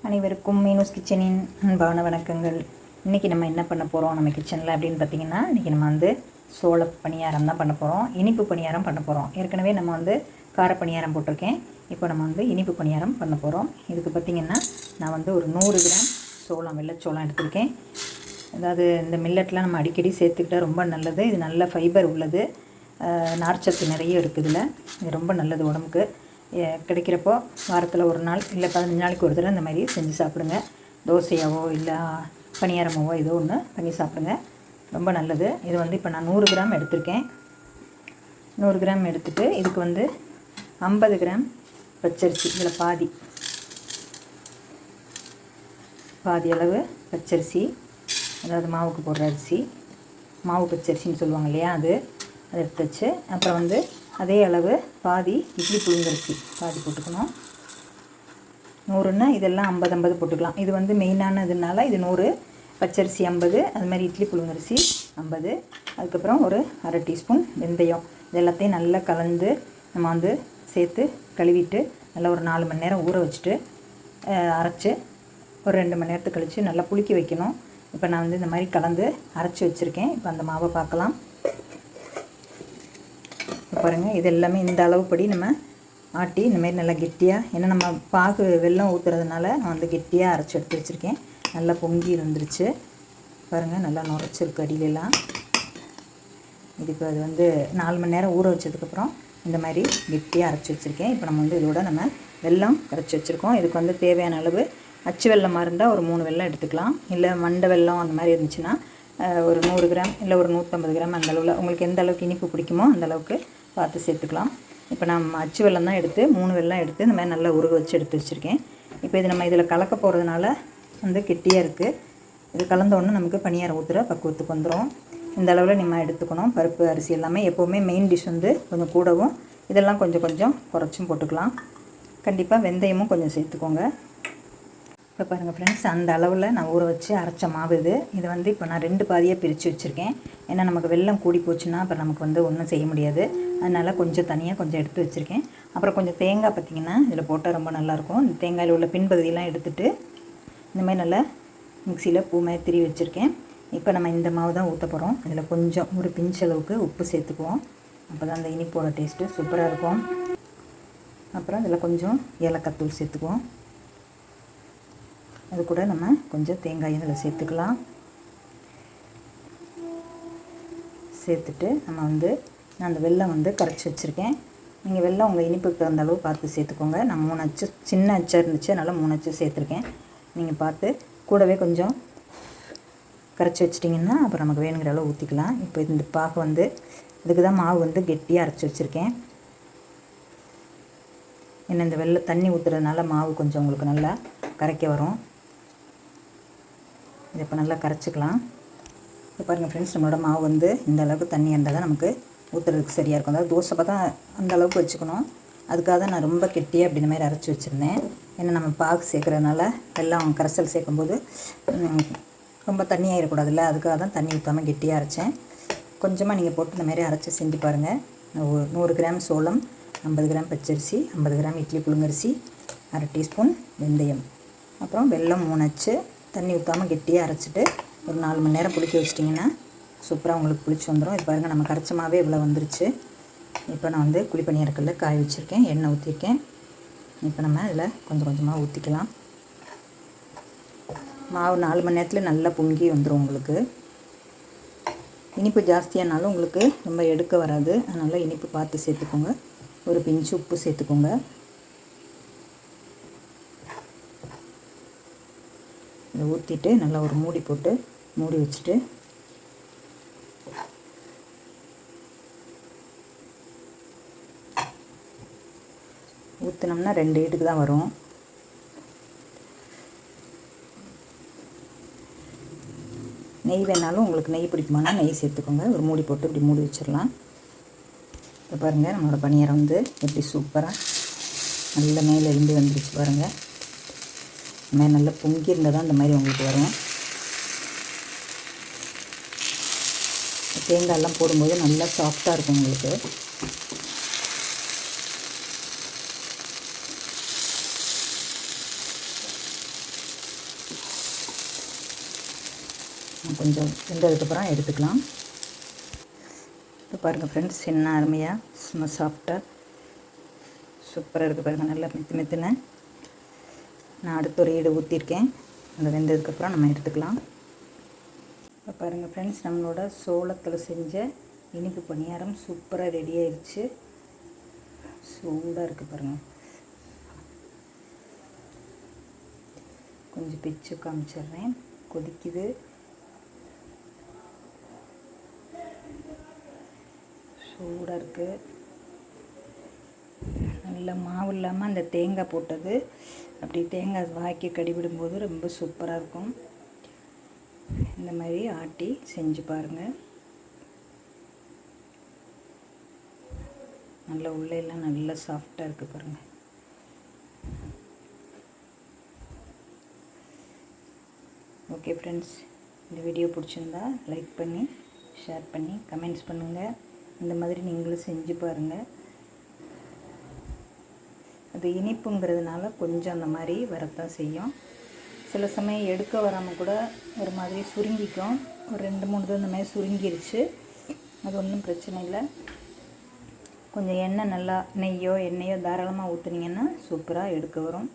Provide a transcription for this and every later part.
அனைவருக்கும் மீனூஸ் கிச்சனின் அன்பான வணக்கங்கள். இன்றைக்கி நம்ம என்ன பண்ண போகிறோம் நம்ம கிச்சனில் அப்படின்னு பார்த்திங்கன்னா, இன்றைக்கி நம்ம வந்து சோள பணியாரம் தான் பண்ண போகிறோம். இனிப்பு பணியாரம் பண்ண போகிறோம். ஏற்கனவே நம்ம வந்து கார பணியாரம் போட்டிருக்கேன். இப்போ நம்ம வந்து இனிப்பு பணியாரம் பண்ண போகிறோம். இதுக்கு பார்த்திங்கன்னா நான் வந்து ஒரு 100 கிராம் சோளம், வெள்ளைச்சோளம் எடுத்திருக்கேன். அதாவது இந்த மில்லட்லாம் நம்ம அடிக்கடி சேர்த்துக்கிட்டால் ரொம்ப நல்லது. இது நல்ல ஃபைபர் உள்ளது, நார்ச்சத்து நிறைய இருக்குது. இதில் இது ரொம்ப நல்லது உடம்புக்கு. கிடைக்கிறப்போ வாரத்தில் ஒரு நாள் இல்லை 15 நாளைக்கு ஒரு தடவை இந்த மாதிரி செஞ்சு சாப்பிடுங்க. தோசையாவோ இல்லை பணியாரமாவோ ஏதோ ஒன்று பண்ணி சாப்பிடுங்க, ரொம்ப நல்லது. இது வந்து இப்போ நான் 100 கிராம் எடுத்திருக்கேன். 100 கிராம் எடுத்துகிட்டு இதுக்கு வந்து 50 கிராம் பச்சரிசி, இதில் பாதி அளவு பச்சரிசி, அதாவது மாவுக்கு போடுற அரிசி, மாவு பச்சரிசின்னு சொல்லுவாங்க இல்லையா, அதை எடுத்து வச்சு, அப்புறம் வந்து அதே அளவு பாதி இட்லி புழுங்கரிசி பாதி போட்டுக்கணும். 100ன்னா இதெல்லாம் 50 போட்டுக்கலாம். இது வந்து மெயினானதுனால இது 100, பச்சரிசி 50, அது மாதிரி இட்லி புழுங்கரிசி 50. அதுக்கப்புறம் ஒரு அரை டீஸ்பூன் வெந்தயம். இது எல்லாத்தையும் நல்லா கலந்து நம்ம வந்து சேர்த்து கழுவிட்டு நல்லா ஒரு 4 மணி நேரம் ஊற வச்சுட்டு அரைச்சி ஒரு 2 மணி நேரத்துக்கு கழித்து நல்லா புளிக்க வைக்கணும். இப்போ நான் வந்து இந்த மாதிரி கலந்து அரைச்சி வச்சுருக்கேன். இப்போ அந்த மாவை பார்க்கலாம். பாருங்கள், இது எல்லாமே இந்த அளவுப்படி நம்ம ஆட்டி இந்தமாரி நல்லா கெட்டியாக, ஏன்னா நம்ம பாகு வெல்லம் ஊற்றுறதுனால நான் வந்து கெட்டியாக அரைச்சி எடுத்து வச்சுருக்கேன். நல்லா பொங்கி இருந்துருச்சு பாருங்கள், நல்லா நுரைச்சிருக்கு அடியிலெல்லாம். இதுக்கு அது வந்து 4 மணி நேரம் ஊற வச்சதுக்கப்புறம் இந்த மாதிரி கெட்டியாக அரைச்சி வச்சுருக்கேன். இப்போ நம்ம வந்து இதோட நம்ம வெல்லம் கரைச்சி வச்சுருக்கோம். இதுக்கு வந்து தேவையான அளவு அச்சு வெல்லமாக இருந்தால் ஒரு 3 வெல்லம் எடுத்துக்கலாம். இல்லை மண்டை வெல்லம் அந்த மாதிரி இருந்துச்சுன்னா ஒரு 100 கிராம் இல்லை ஒரு 150 கிராம் அந்த அளவில் உங்களுக்கு எந்த அளவுக்கு இனிப்பு பிடிக்குமோ அந்த அளவுக்கு பார்த்து சேர்த்துக்கலாம். இப்போ நம்ம அச்சு வெல்லம் தான் எடுத்து 3 வெல்லம் எடுத்து இந்த மாதிரி நல்லா உருக வச்சு எடுத்து வச்சுருக்கேன். இப்போ இது நம்ம இதில் கலக்க போகிறதுனால வந்து கெட்டியாக இருக்குது. இது கலந்தோடனே நமக்கு பணியாரம் ஊற்றுற பக்குவத்துக்கு வந்துடும். இந்த அளவில் நம்ம எடுத்துக்கணும். பருப்பு அரிசி எல்லாமே எப்போவுமே மெயின் டிஷ் வந்து கொஞ்சம் கூடவும், இதெல்லாம் கொஞ்சம் கொஞ்சம் குறைச்சும் போட்டுக்கலாம். கண்டிப்பாக வெந்தயமும் கொஞ்சம் சேர்த்துக்கோங்க. இப்போ பாருங்கள் ஃப்ரெண்ட்ஸ், அந்த அளவில் நான் ஊற வச்சு அரைச்ச மாவு இது. இதை வந்து இப்போ நான் 2 பாதியாக பிரித்து வச்சுருக்கேன். ஏன்னா நமக்கு வெல்லம் கூடி போச்சுன்னா அப்புறம் நமக்கு வந்து ஒன்றும் செய்ய முடியாது. அதனால் கொஞ்சம் தனியாக கொஞ்சம் எடுத்து வச்சுருக்கேன். அப்புறம் கொஞ்சம் தேங்காய் பார்த்திங்கன்னா இதில் போட்டால் ரொம்ப நல்லாயிருக்கும். இந்த தேங்காயில் உள்ள பின்பகுதியெல்லாம் எடுத்துகிட்டு இந்தமாதிரி நல்லா மிக்சியில் பூ மாதிரி திரி வச்சுருக்கேன். இப்போ நம்ம இந்த மாவு தான் ஊற்ற போகிறோம். இதில் கொஞ்சம் ஒரு பிஞ்ச் அளவுக்கு உப்பு சேர்த்துக்குவோம். அப்போ தான் அந்த இனிப்போட டேஸ்ட்டு சூப்பராக இருக்கும். அப்புறம் இதில் கொஞ்சம் ஏலக்காய் தூள் சேர்த்துக்குவோம். அது கூட நம்ம கொஞ்சம் தேங்காய் இதில் சேர்த்துக்கலாம். சேர்த்துட்டு நம்ம வந்து நான் அந்த வெல்லம் வந்து கரைச்சி வச்சுருக்கேன். நீங்கள் வெல்லம் உங்கள் இனிப்புக்கு தகுந்த அளவு பார்த்து சேர்த்துக்கோங்க. நான் 3 அச்சு, சின்ன அச்சாக இருந்துச்சு, அதனால் 3 அச்சு சேர்த்துருக்கேன். நீங்கள் பார்த்து கூடவே கொஞ்சம் கரைச்சி வச்சிட்டிங்கன்னா அப்புறம் நமக்கு வேணுங்கிற அளவு ஊற்றிக்கலாம். இப்போ இந்த பாகு வந்து இதுக்கு தான் மாவு வந்து கெட்டியாக அரைச்சி வச்சுருக்கேன். ஏன்னா இந்த வெல்லம் தண்ணி ஊற்றுறதுனால மாவு கொஞ்சம் உங்களுக்கு நல்லா கரைக்க வரும். இதை இப்போ நல்லா கரைச்சிக்கலாம். இப்போ பாருங்கள் ஃப்ரெண்ட்ஸ், நம்மளோட மாவு வந்து இந்த அளவுக்கு தண்ணி இருந்தால் தான் நமக்கு ஊற்றுறதுக்கு சரியாக இருக்கும். அதாவது தோசை பார்த்தா அந்த அளவுக்கு வச்சுக்கணும். அதுக்காக தான் நான் ரொம்ப கெட்டியாக அப்படி இந்த மாதிரி அரைச்சி வச்சுருந்தேன். ஏன்னா நம்ம பாகு சேர்க்குறதுனால வெல்லம் கரைசல் சேர்க்கும்போது ரொம்ப தண்ணியாகிடக்கூடாதுல்ல, அதுக்காக தான் தண்ணி ஊற்றாமல் கெட்டியாக அரைச்சேன். கொஞ்சமாக நீங்கள் போட்டு இந்த மாதிரி அரைச்சி செஞ்சு பாருங்கள். 100 கிராம் சோளம், 50 கிராம் பச்சரிசி, 50 கிராம் இட்லி புழுங்கரிசி, அரை டீஸ்பூன் வெந்தயம், அப்புறம் வெல்லம் 3 அச்சு, தண்ணி ஊற்றாமல் கெட்டியாக அரைச்சிட்டு ஒரு 4 மணி நேரம் புளிக்க வச்சிட்டிங்கன்னா சூப்பராக உங்களுக்கு புளிச்சு வந்துடும். இது பாருங்கள், நம்ம கரைச்சமாகவே இவ்வளோ வந்துருச்சு. இப்போ நான் வந்து குழிப்பணியாரக்கல்ல காய வச்சுருக்கேன், எண்ணெய் ஊற்றிருக்கேன். இப்போ நம்ம இதில் கொஞ்சம் கொஞ்சமாக ஊற்றிக்கலாம். மாவு 4 மணி நேரத்தில் நல்லா பொங்கி வந்துடும் உங்களுக்கு. இனிப்பு ஜாஸ்தியானாலும் உங்களுக்கு ரொம்ப எடுக்க வராது. அதனால் இனிப்பு பார்த்து சேர்த்துக்கோங்க. ஒரு பிஞ்சு உப்பு சேர்த்துக்கோங்க. இதை ஊற்றிட்டு நல்லா ஒரு மூடி போட்டு மூடி வச்சுட்டு ஊற்றினோம்னா 2 ஈட்டுக்கு தான் வரும். நெய் வேணாலும் உங்களுக்கு நெய் பிடிக்குமானா நெய் சேர்த்துக்கோங்க. ஒரு மூடி போட்டு இப்படி மூடி வச்சிடலாம். இப்போ பாருங்கள், நம்மளோட பணியாரம் வந்து எப்படி சூப்பராக நல்ல மேலே எழுந்து வந்துருச்சு பாருங்கள். இந்த மாதிரி நல்லா பொங்கி இருந்தால் தான் இந்த மாதிரி உங்களுக்கு வரும். தேங்காயெல்லாம் போடும்போது நல்லா சாஃப்டாக இருக்கும் உங்களுக்கு. கொஞ்சம் வெந்ததுக்கப்புறம் எடுத்துக்கலாம். இப்போ பாருங்கள் ஃப்ரெண்ட்ஸ், என்ன அருமையாக சும்மா சாஃப்டாக சூப்பராக இருக்குது பாருங்கள். நல்லா மெத்துன நான் அடுத்த ஒரு ஈடு ஊற்றிருக்கேன். அந்த வெந்ததுக்கப்புறம் நம்ம எடுத்துக்கலாம். இப்போ பாருங்கள் ஃப்ரெண்ட்ஸ், நம்மளோட சோளத்தில் செஞ்ச இனிப்பு பணியாரம் சூப்பராக ரெடி ஆயிடுச்சு. சூடாக இருக்குது பாருங்கள். கொஞ்சம் பிச்சு காமிச்சிட்றேன். கொதிக்குது. சூடாக இருக்குது. நல்ல மாவு இல்லாமல் அந்த தேங்காய் போட்டது அப்படி தேங்காய் வாக்கி கடிவிடும்போது ரொம்ப சூப்பராக இருக்கும். இந்த மாதிரி ஆட்டி செஞ்சு பாருங்கள். நல்லா உள்ளெல்லாம் நல்லா சாஃப்டாக இருக்குது பாருங்கள். ஓகே ஃப்ரெண்ட்ஸ், இந்த வீடியோ பிடிச்சிருந்தா லைக் பண்ணி ஷேர் பண்ணி கமெண்ட்ஸ் பண்ணுங்கள். இந்த மாதிரி நீங்களும் செஞ்சு பாருங்கள். அது இனிப்புங்கிறதுனால கொஞ்சம் அந்த மாதிரி வரத்தான் செய்யும். சில சமயம் எடுக்க வராமல் கூட ஒரு மாதிரி சுருங்கிக்கும். ஒரு 2-3 தான் இந்த மாதிரி சுருங்கிருச்சு. அது ஒன்றும் பிரச்சனை இல்லை. கொஞ்சம் எண்ணெய் நல்லா நெய்யோ எண்ணெயோ தாராளமாக ஊற்றுனீங்கன்னா சூப்பராக எடுக்க வரும்.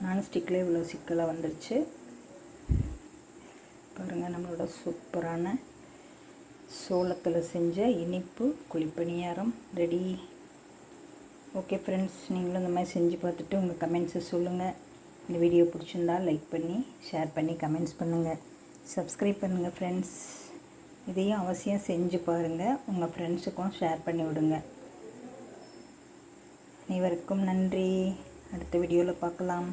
நான்ஸ்டிக்கில் இவ்வளோ சிக்கலாக வந்துருச்சு பாருங்கள். நம்மளோட சூப்பரான சோளத்தில் செஞ்ச இனிப்பு குழிப்பணியாரம் ரெடி. ஓகே ஃப்ரெண்ட்ஸ், நீங்களும் இந்த மாதிரி செஞ்சு பார்த்துட்டு உங்கள் கமெண்ட்ஸை சொல்லுங்கள். இந்த வீடியோ பிடிச்சிருந்தா லைக் பண்ணி ஷேர் பண்ணி கமெண்ட்ஸ் பண்ணுங்கள். சப்ஸ்கிரைப் பண்ணுங்கள் ஃப்ரெண்ட்ஸ். இதையும் அவசியம் செஞ்சு பாருங்கள். உங்கள் ஃப்ரெண்ட்ஸுக்கும் ஷேர் பண்ணி விடுங்க. அனைவருக்கும் நன்றி. அடுத்த வீடியோவில் பார்க்கலாம்.